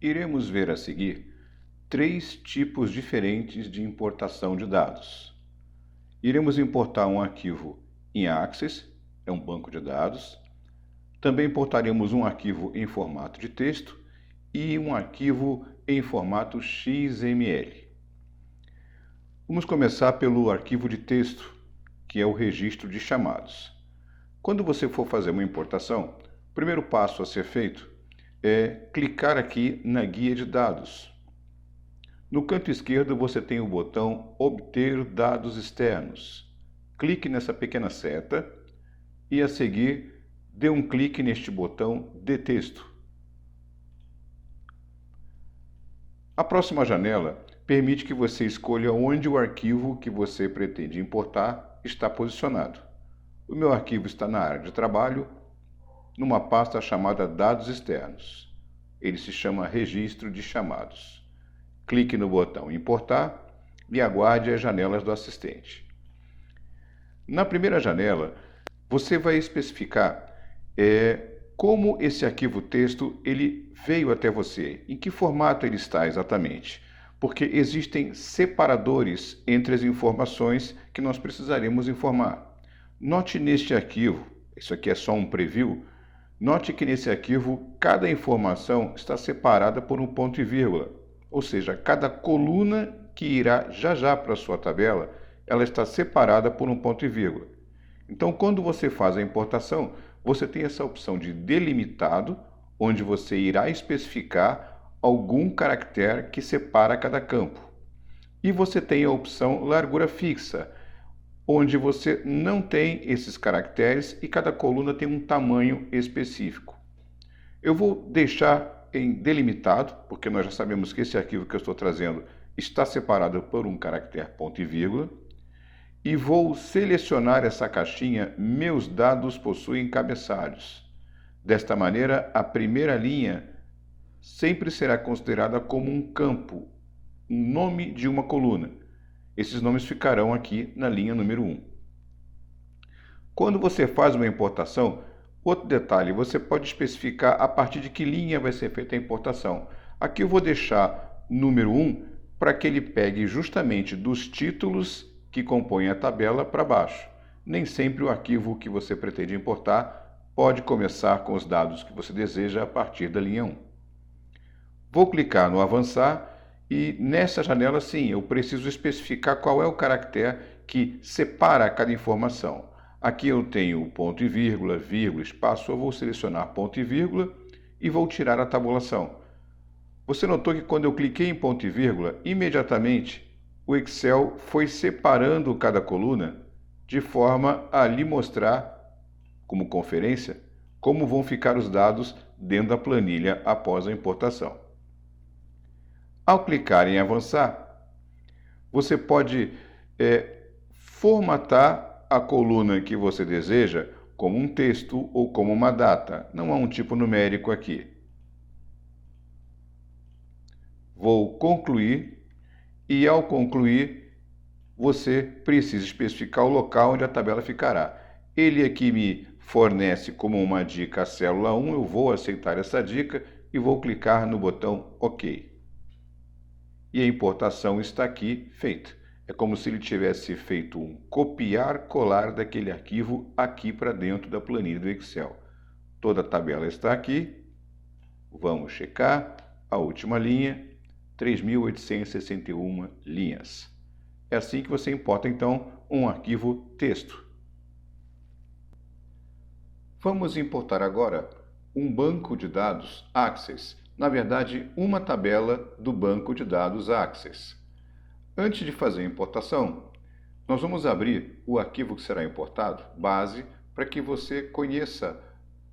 Iremos ver a seguir três tipos diferentes de importação de dados. Iremos importar um arquivo em Access, é um banco de dados. Também importaremos um arquivo em formato de texto e um arquivo em formato XML. Vamos começar pelo arquivo de texto, que é o registro de chamados. Quando você for fazer uma importação, o primeiro passo a ser feito é clicar aqui na guia de dados. No canto esquerdo você tem o botão Obter dados externos. Clique nessa pequena seta e a seguir dê um clique neste botão de texto. A próxima janela permite que você escolha onde o arquivo que você pretende importar está posicionado. O meu arquivo está na área de trabalho, numa pasta chamada Dados Externos. Ele se chama Registro de Chamados. Clique no botão Importar e aguarde as janelas do assistente. Na primeira janela, você vai especificar como esse arquivo texto ele veio até você, em que formato ele está exatamente, porque existem separadores entre as informações que nós precisaremos informar. Note neste arquivo, isso aqui é só um preview, note que nesse arquivo cada informação está separada por um ponto e vírgula, ou seja, cada coluna que irá já para a sua tabela, ela está separada por um ponto e vírgula. Então, quando você faz a importação, você tem essa opção de delimitado, onde você irá especificar algum caractere que separa cada campo. E você tem a opção largura fixa, onde você não tem esses caracteres e cada coluna tem um tamanho específico. Eu vou deixar em delimitado, porque nós já sabemos que esse arquivo que eu estou trazendo está separado por um caractere ponto e vírgula, e vou selecionar essa caixinha Meus dados possuem cabeçalhos. Desta maneira, a primeira linha sempre será considerada como um campo, um nome de uma coluna. Esses nomes ficarão aqui na linha número 1. Quando você faz uma importação, outro detalhe, você pode especificar a partir de que linha vai ser feita a importação. Aqui eu vou deixar número 1 para que ele pegue justamente dos títulos que compõem a tabela para baixo. Nem sempre o arquivo que você pretende importar pode começar com os dados que você deseja a partir da linha 1. Vou clicar no avançar e nessa janela sim, eu preciso especificar qual é o caractere que separa cada informação. Aqui eu tenho ponto e vírgula, espaço, eu vou selecionar ponto e vírgula e vou tirar a tabulação. Você notou que quando eu cliquei em ponto e vírgula, imediatamente o Excel foi separando cada coluna de forma a lhe mostrar, como conferência, como vão ficar os dados dentro da planilha após a importação. Ao clicar em avançar, você pode formatar a coluna que você deseja como um texto ou como uma data. Não há um tipo numérico aqui. Vou concluir e ao concluir você precisa especificar o local onde a tabela ficará. Ele aqui me fornece como uma dica a célula 1, eu vou aceitar essa dica e vou clicar no botão OK. E a importação está aqui feita. É como se ele tivesse feito um copiar-colar daquele arquivo aqui para dentro da planilha do Excel. Toda a tabela está aqui. Vamos checar a última linha, 3.861 linhas. É assim que você importa, então, um arquivo texto. Vamos importar agora um banco de dados Access. Na verdade, uma tabela do banco de dados Access. Antes de fazer a importação, nós vamos abrir o arquivo que será importado, base, para que você conheça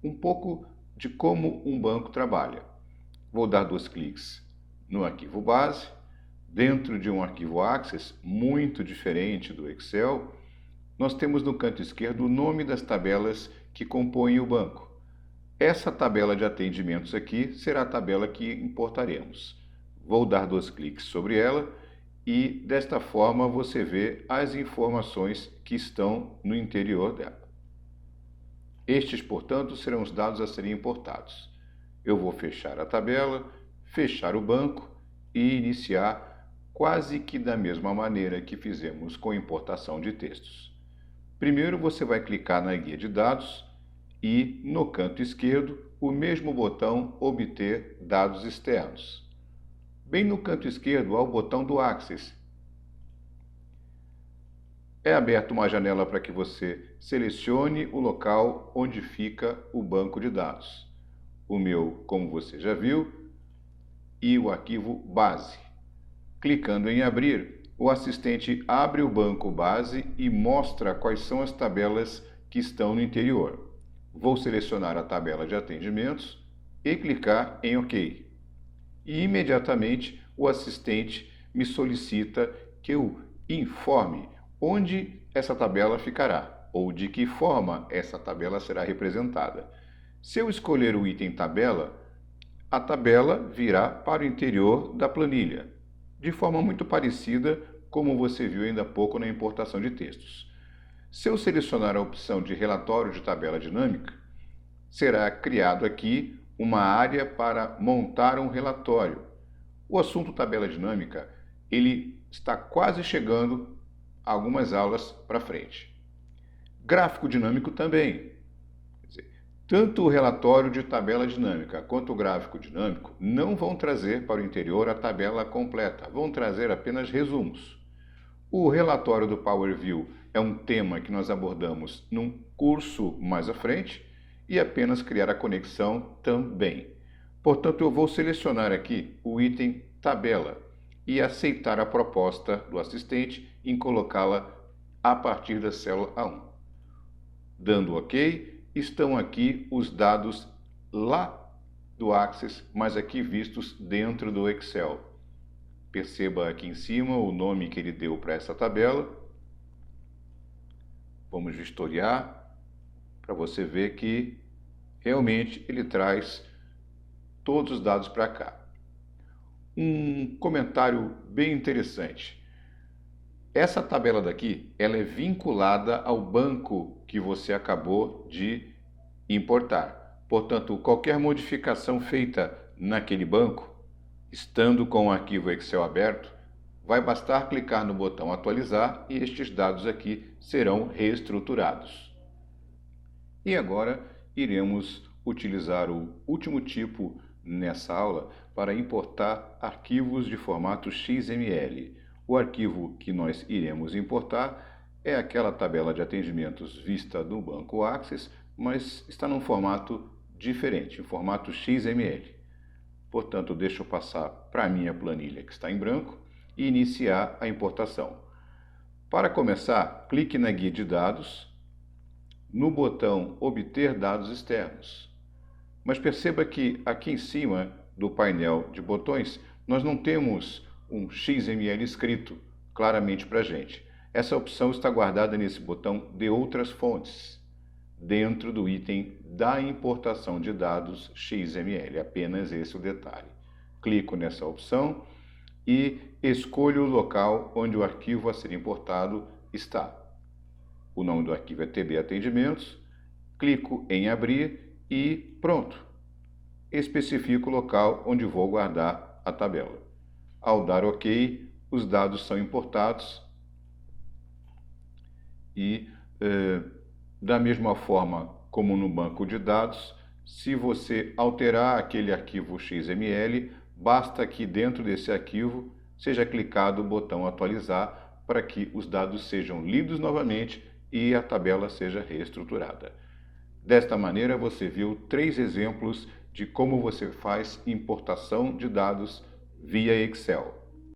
um pouco de como um banco trabalha. Vou dar 2 cliques no arquivo base, dentro de um arquivo Access, muito diferente do Excel, nós temos no canto esquerdo o nome das tabelas que compõem o banco. Essa tabela de atendimentos aqui será a tabela que importaremos. Vou dar 2 cliques sobre ela e desta forma você vê as informações que estão no interior dela. Estes, portanto, serão os dados a serem importados. Eu vou fechar a tabela, fechar o banco e iniciar quase que da mesma maneira que fizemos com importação de textos. Primeiro você vai clicar na guia de dados e, no canto esquerdo, o mesmo botão Obter dados externos. Bem no canto esquerdo há o botão do Access. É aberta uma janela para que você selecione o local onde fica o banco de dados. O meu, como você já viu, e o arquivo base. Clicando em abrir, o assistente abre o banco base e mostra quais são as tabelas que estão no interior. Vou selecionar a tabela de atendimentos e clicar em OK. E imediatamente o assistente me solicita que eu informe onde essa tabela ficará ou de que forma essa tabela será representada. Se eu escolher o item tabela, a tabela virá para o interior da planilha, de forma muito parecida como você viu ainda há pouco na importação de textos. Se eu selecionar a opção de relatório de tabela dinâmica, será criado aqui uma área para montar um relatório. O assunto tabela dinâmica, ele está quase chegando algumas aulas para frente. Gráfico dinâmico também. Tanto o relatório de tabela dinâmica quanto o gráfico dinâmico não vão trazer para o interior a tabela completa, vão trazer apenas resumos. O relatório do Power View é um tema que nós abordamos num curso mais à frente e apenas criar a conexão também. Portanto, eu vou selecionar aqui o item tabela e aceitar a proposta do assistente em colocá-la a partir da célula A1. Dando OK, estão aqui os dados lá do Access, mas aqui vistos dentro do Excel. Perceba aqui em cima o nome que ele deu para essa tabela. Vamos vistoriar para você ver que realmente ele traz todos os dados para cá. Um comentário bem interessante. Essa tabela daqui, ela é vinculada ao banco que você acabou de importar. Portanto, qualquer modificação feita naquele banco, estando com o arquivo Excel aberto, vai bastar clicar no botão atualizar e estes dados aqui serão reestruturados. E agora iremos utilizar o último tipo nessa aula para importar arquivos de formato XML. O arquivo que nós iremos importar é aquela tabela de atendimentos vista no banco Access, mas está num formato diferente, em formato XML. Portanto, deixa eu passar para a minha planilha que está em branco e iniciar a importação. Para começar, clique na guia de dados, no botão Obter dados externos. Mas perceba que aqui em cima do painel de botões, nós não temos um XML escrito claramente para a gente. Essa opção está guardada nesse botão de outras fontes, dentro do item da importação de dados XML. Apenas esse o detalhe. Clico nessa opção e escolho o local onde o arquivo a ser importado está. O nome do arquivo é TB Atendimentos. Clico em abrir e pronto. Especifico o local onde vou guardar a tabela. Ao dar OK, os dados são importados e, da mesma forma como no banco de dados, se você alterar aquele arquivo XML, basta que dentro desse arquivo seja clicado o botão atualizar para que os dados sejam lidos novamente e a tabela seja reestruturada. Desta maneira, você viu 3 exemplos de como você faz importação de dados via Excel.